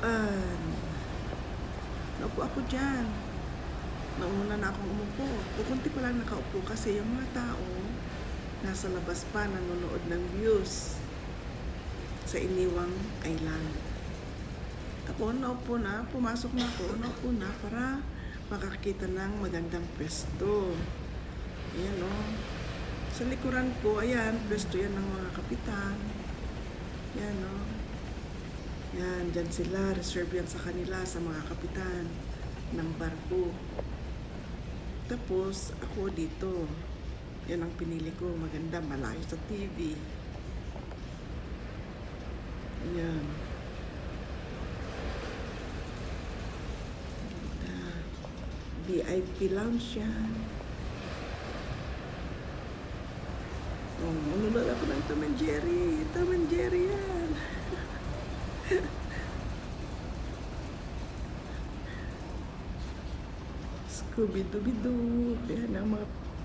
upuan. Naupo ako dyan. Nauna na akong umupo. Kukunti pa lang nakaupo kasi yung mga tao nasa labas pa nanonood ng views sa Iniwang Island. Ako naupo na, pumasok na ako, naupo na para makakita ng magandang pwesto. Ayan o. Sa likuran ko, ayan, pwesto yan ng mga kapitan. Yan o. Yan, dyan sila, reserve yan sa kanila, sa mga kapitan ng barko. Tapos, ako dito. Yan ang pinili ko, maganda, malayo sa TV. Yan. VIP lounge yan. Oh, manunod ako ng Tom and Jerry. Tom and Jerry yan. Scooby-Dooby-Doo. Yan ang mga